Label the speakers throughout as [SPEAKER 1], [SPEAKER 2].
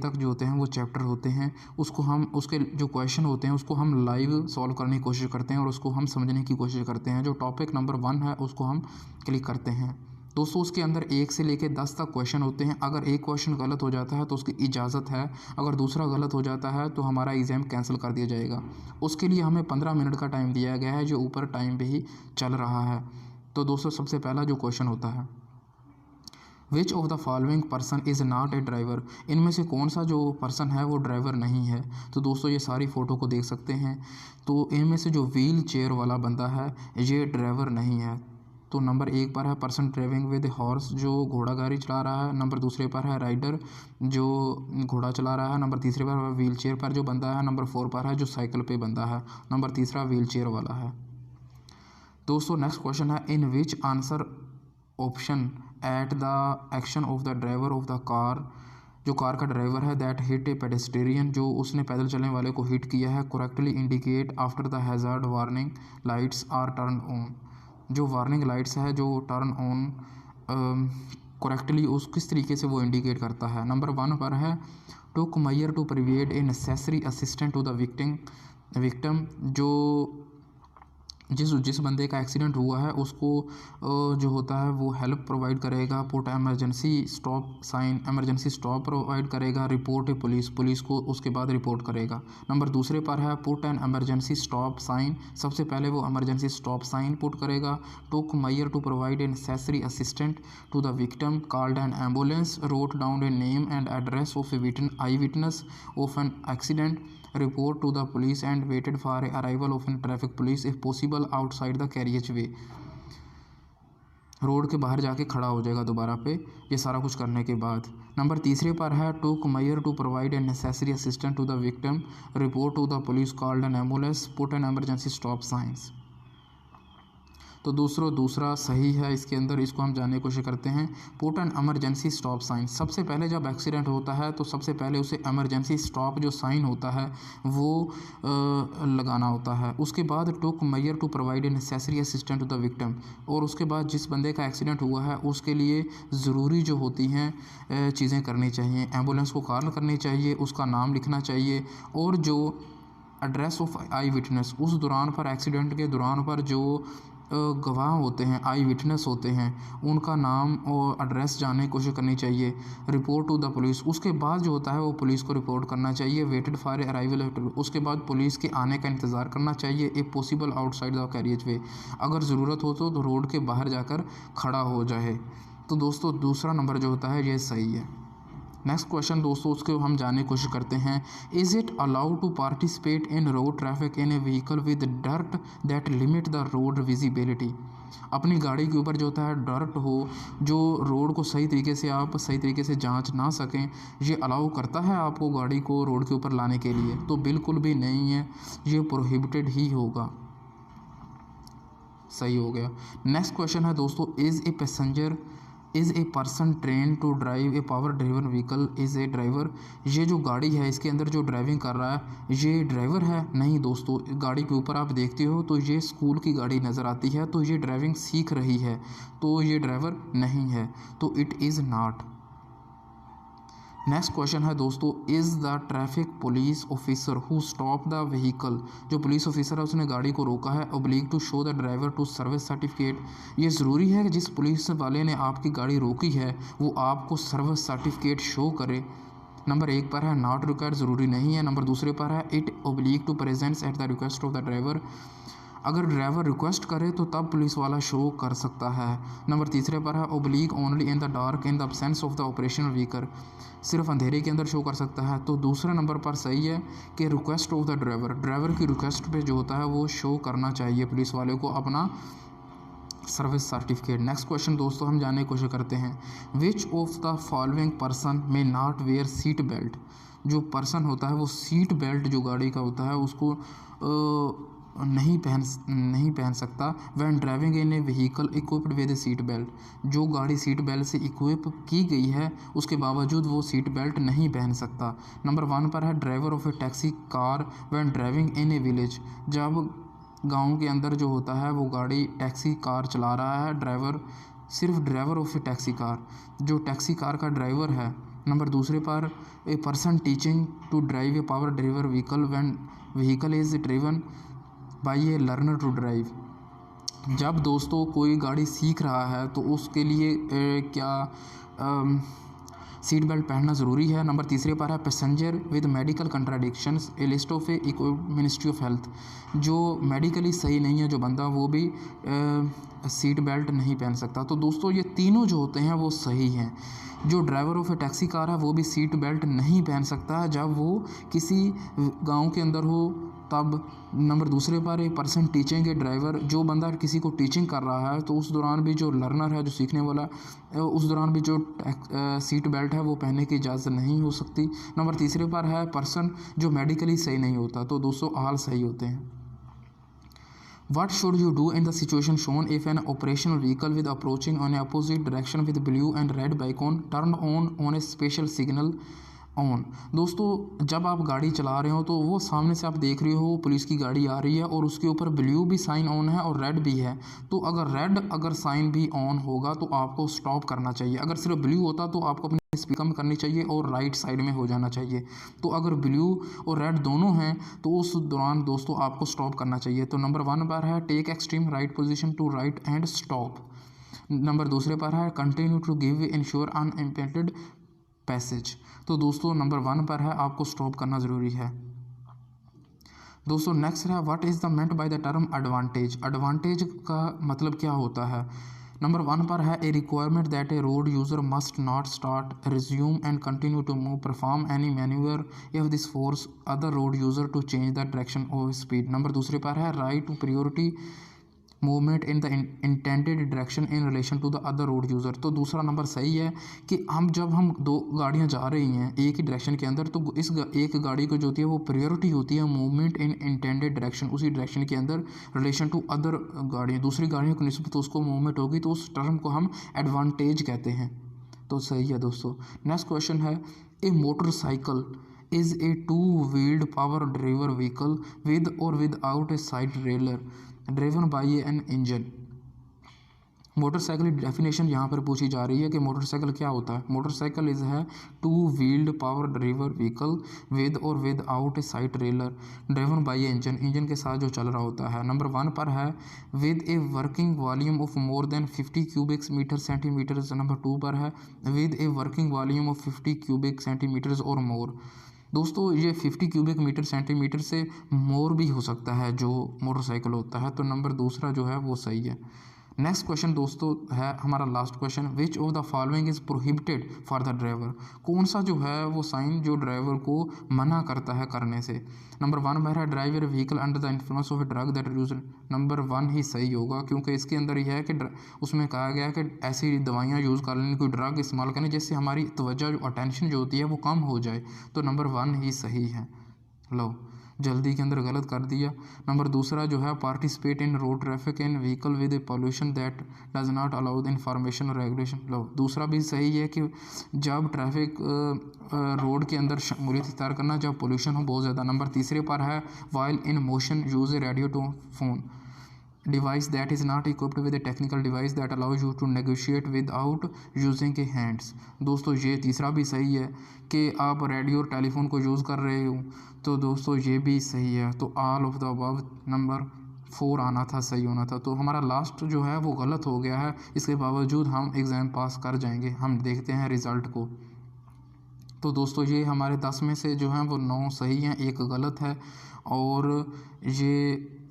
[SPEAKER 1] तक जो होते हैं वो चैप्टर होते हैं, उसको हम उसके जो क्वेश्चन होते हैं उसको हम लाइव सॉल्व करने की कोशिश करते हैं और उसको हम समझने की कोशिश करते हैं। जो टॉपिक नंबर 1 है उसको हम क्लिक करते हैं। दोस्तों उसके अंदर 1 से लेकर 10 तक क्वेश्चन होते हैं। अगर एक क्वेश्चन गलत हो जाता है तो उसकी इजाज़त है, अगर दूसरा गलत हो जाता है तो हमारा एग्ज़ाम कैंसिल कर दिया जाएगा। उसके लिए हमें 15 मिनट का टाइम दिया गया है, जो ऊपर टाइम पे ही चल रहा है। तो दोस्तों सबसे पहला जो क्वेश्चन होता है, which of the following person is not a driver, इनमें से कौन सा जो पर्सन है वो ड्राइवर नहीं है। तो दोस्तों ये सारी फ़ोटो को देख सकते हैं, तो इनमें से जो व्हील चेयर वाला बंदा है ये ड्राइवर नहीं है। तो नंबर 1 पर है पर्सन ड्राइविंग विद हॉर्स, जो घोड़ा गाड़ी चला रहा है। नंबर 2 पर है राइडर, जो घोड़ा चला रहा है। नंबर 3 पर है व्हील चेयर पर जो बंदा है। नंबर 4 पर है जो साइकिल पे बंदा है। नंबर 3 व्हील चेयर वाला है। दोस्तों नेक्स्ट क्वेश्चन है, in which answer option at the action of the driver of the car, जो कार का ड्राइवर है, दैट हिट ए पेडेस्टेरियन, जो उसने पैदल चलने वाले को हिट किया है, correctly indicate after the hazard warning lights are turn on, जो वार्निंग लाइट्स है जो टर्न ऑन करेक्टली उस किस तरीके से वो इंडिकेट करता है। नंबर 1 पर है took measure to provide a necessary assistant to the victim, जो जिस बंदे का एक्सीडेंट हुआ है उसको जो होता है वो हेल्प प्रोवाइड करेगा। Put emergency stop sign, emergency stop provide करेगा। रिपोर्ट पुलिस को उसके बाद रिपोर्ट करेगा। नंबर 2 पर है put an emergency stop sign, सबसे पहले वो एमरजेंसी स्टॉप साइन पुट करेगा। Took measure to provide a necessary assistant to the victim, called an ambulance, wrote down a name and address of a eye witness of an accident, report to the police and waited for arrival of traffic police if possible outside the carriage way, road के बाहर जाके खड़ा हो जाएगा दोबारा पे ये सारा कुछ करने के बाद। नंबर 3 पर है took measure to provide a necessary assistant to the victim, report to the police, called an ambulance, put an emergency stop signs. तो दूसरा सही है इसके अंदर, इसको हम जानने की कोशिश करते हैं। Put an emergency stop sign, सबसे पहले जब एक्सीडेंट होता है तो सबसे पहले उसे एमरजेंसी स्टॉप जो साइन होता है वो लगाना होता है। उसके बाद took measure to provide a necessary assistant to the victim, और उसके बाद जिस बंदे का एक्सीडेंट हुआ है उसके लिए ज़रूरी जो होती हैं चीज़ें करनी चाहिए। एम्बुलेंस को कॉल करनी चाहिए, उसका नाम लिखना चाहिए, और जो एड्रेस ऑफ आई विटनेस, उस दौरान पर एक्सीडेंट के दौरान पर जो गवाह होते हैं, आई विटनेस होते हैं, उनका नाम और एड्रेस जानने की कोशिश करनी चाहिए। रिपोर्ट टू द पुलिस, उसके बाद जो होता है वो पुलिस को रिपोर्ट करना चाहिए। वेटेड फॉर अराइवल, उसके बाद पुलिस के आने का इंतज़ार करना चाहिए। A possible outside the carriageway, अगर ज़रूरत हो तो रोड के बाहर जाकर खड़ा हो जाए। तो दोस्तों दूसरा नंबर जो होता है ये सही है। नेक्स्ट क्वेश्चन दोस्तों उसके हम जानने की कोशिश करते हैं, is it allowed to participate in road traffic in a vehicle with dirt that limit the road visibility, अपनी गाड़ी के ऊपर जो होता है डर्ट हो, जो रोड को सही तरीके से जांच ना सकें, ये अलाउ करता है आपको गाड़ी को रोड के ऊपर लाने के लिए? तो बिल्कुल भी नहीं है, ये प्रोहिबिटेड ही होगा। सही हो गया। नेक्स्ट क्वेश्चन है दोस्तों, is a person train to drive a power driven vehicle is a driver, ये जो गाड़ी है इसके अंदर जो ड्राइविंग कर रहा है ये ड्राइवर है? नहीं दोस्तों, गाड़ी के ऊपर आप देखते हो तो ये स्कूल की गाड़ी नज़र आती है, तो ये ड्राइविंग सीख रही है, तो ये ड्राइवर नहीं है, तो it is not. Next question है दोस्तों, is the traffic police officer who stop the vehicle, जो पुलिस ऑफिसर है उसने गाड़ी को रोका है, oblige to show the driver to service certificate, ये ज़रूरी है कि जिस पुलिस वाले ने आपकी गाड़ी रोकी है वो आपको सर्विस सर्टिफिकेट शो करे? नंबर 1 पर है नॉट रिक्वायर्ड, ज़रूरी नहीं है। नंबर 2 पर है it oblige to presents at the request of the driver, अगर ड्राइवर रिक्वेस्ट करे तो तब पुलिस वाला शो कर सकता है। नंबर 3 पर है oblique only in the dark in the absence of the operational vehicle, सिर्फ अंधेरे के अंदर शो कर सकता है। तो दूसरा नंबर पर सही है कि रिक्वेस्ट ऑफ द ड्राइवर की रिक्वेस्ट पे जो होता है वो शो करना चाहिए पुलिस वाले को अपना सर्विस सर्टिफिकेट। नेक्स्ट क्वेश्चन दोस्तों हम जानने की कोशिश करते हैं, which of the following person में नॉट वेयर सीट बेल्ट, जो पर्सन होता है वो सीट बेल्ट जो गाड़ी का होता है उसको नहीं पहन सकता। When driving in a vehicle equipped with seat belt, जो गाड़ी सीट बेल्ट से इक्विप की गई है उसके बावजूद वो सीट बेल्ट नहीं पहन सकता। नंबर 1 पर है driver of a taxi car when driving in a village, जब गांव के अंदर जो होता है वो गाड़ी टैक्सी कार चला रहा है, सिर्फ driver of a taxi car, जो टैक्सी कार का ड्राइवर है नंबर दूसरे पर a person teaching to drive a power driver vehicle when vehicle is driven by a learner to drive. जब दोस्तों कोई गाड़ी सीख रहा है तो उसके लिए क्या सीट बेल्ट पहनना ज़रूरी है। नंबर तीसरे पर है passenger with medical contradictions A list of A ministry of health. जो मेडिकली सही नहीं है जो बंदा, वो भी सीट बेल्ट नहीं पहन सकता। तो दोस्तों ये तीनों जो होते हैं वो सही हैं। जो driver of a taxi car है वो भी सीट बेल्ट नहीं पहन सकता जब वो किसी गांव के अंदर हो तब। नंबर दूसरे पर एक पर्सन टीचिंग के ड्राइवर, जो बंदा किसी को टीचिंग कर रहा है तो उस दौरान भी जो लर्नर है, जो सीखने वाला, उस दौरान भी जो सीट बेल्ट है वो पहनने की इजाज़त नहीं हो सकती। नंबर तीसरे पर है पर्सन जो मेडिकली सही नहीं होता। तो दोस्तों ऑल सही होते हैं। What should you do in the situation shown if an operational vehicle with approaching on a opposite direction with blue and red beacon turned on a special signal on. दोस्तों जब आप गाड़ी चला रहे हो तो वो सामने से आप देख रहे हो पुलिस की गाड़ी आ रही है और उसके ऊपर ब्लू भी साइन ऑन है और रेड भी है। तो अगर साइन भी ऑन होगा तो आपको स्टॉप करना चाहिए। अगर सिर्फ ब्लू होता तो आपको अपनी स्पीड कम करनी चाहिए और राइट साइड में हो जाना चाहिए। तो अगर ब्लू और रेड दोनों हैं तो उस दौरान दोस्तों आपको स्टॉप करना चाहिए। तो नंबर 1 पर है take extreme right position to right and stop. Number दूसरे पर है continue to give ensure unimpeded passage. तो दोस्तों नंबर 1 पर है आपको स्टॉप करना ज़रूरी है। दोस्तों नेक्स्ट है what is the meant by the term advantage. Advantage का मतलब क्या होता है। नंबर 1 पर है a requirement that a road user must not start resume and continue to move perform any manoeuvre if this force other road user to change the direction of speed. Number दूसरे पर है right to priority movement in the intended direction in relation to the other road user. तो दूसरा number सही है कि जब हम दो गाड़ियाँ जा रही हैं एक ही डायरेक्शन के अंदर तो एक गाड़ी को जो होती है वो प्रायोरिटी होती है मूवमेंट इन इंटेंडेड डायरेक्शन, उसी डायरेक्शन के अंदर रिलेशन टू अदर गाड़ियाँ, दूसरी गाड़ियों की निस्बत उसको मूवमेंट होगी तो उस टर्म को हम एडवांटेज कहते हैं। तो सही है दोस्तों। नेक्स्ट क्वेश्चन है a motorcycle is a 2 wheeled power driver vehicle with और without a side trailer driven by an engine. Motorcycle की डेफिनेशन यहाँ पर पूछी जा रही है कि मोटरसाइकिल क्या होता है। मोटरसाइकिल इज़ है 2 wheeled power driver vehicle with और without a side trailer driven by engine, engine के साथ जो चल रहा होता है। नंबर 1 पर है with a working volume of more than 50 cubic metre centimetres. Number 2 पर है with a working volume of 50 cubic centimetres और मोर। दोस्तों ये 50 क्यूबिक मीटर सेंटीमीटर से मोर भी हो सकता है जो मोटरसाइकिल होता है। तो नंबर दूसरा जो है वो सही है। नेक्स्ट क्वेश्चन दोस्तों है हमारा last question which of the following is prohibited for the driver. कौन सा जो है वो साइन जो ड्राइवर को मना करता है करने से। नंबर 1 पर है driver vehicle under the influence of a drug that use. Number 1 ही सही होगा क्योंकि इसके अंदर यह है कि उसमें कहा गया है कि ऐसी दवाइयाँ यूज़ कर लेनी, कोई ड्रग इस्तेमाल करनी जिससे हमारी तवज्जो जो अटेंशन जो होती है वो कम हो जाए। तो नंबर 1 ही सही है। लो जल्दी के अंदर गलत कर दिया। नंबर दूसरा जो है participate in road traffic in vehicle with A pollution that does not allow the information और रेगुलेशन। लो दूसरा भी सही है कि जब ट्रैफिक रोड के अंदर शमूलियत इख्तियार करना जब पोल्यूशन हो बहुत ज़्यादा। नंबर तीसरे पर है while in motion use a radio to phone device that is not equipped with a technical device that allows you to negotiate without using a hands. दोस्तों ये तीसरा भी सही है कि आप रेडियो और टेलीफोन को यूज़ कर रहे हो। तो दोस्तों ये भी सही है। तो all of the above number 4 आना था, सही होना था। तो हमारा लास्ट जो है वो गलत हो गया है, इसके बावजूद हम एग्ज़ाम पास कर जाएंगे। हम देखते हैं रिज़ल्ट को। तो दोस्तों ये हमारे 10 में से जो हैं वो 9 सही हैं, 1 गलत है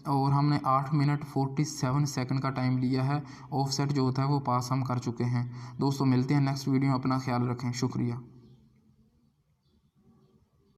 [SPEAKER 1] और हमने 8 मिनट 47 सेकंड का टाइम लिया है। ऑफसेट जो होता है वो पास हम कर चुके हैं। दोस्तों मिलते हैं नेक्स्ट वीडियो में, अपना ख्याल रखें, शुक्रिया।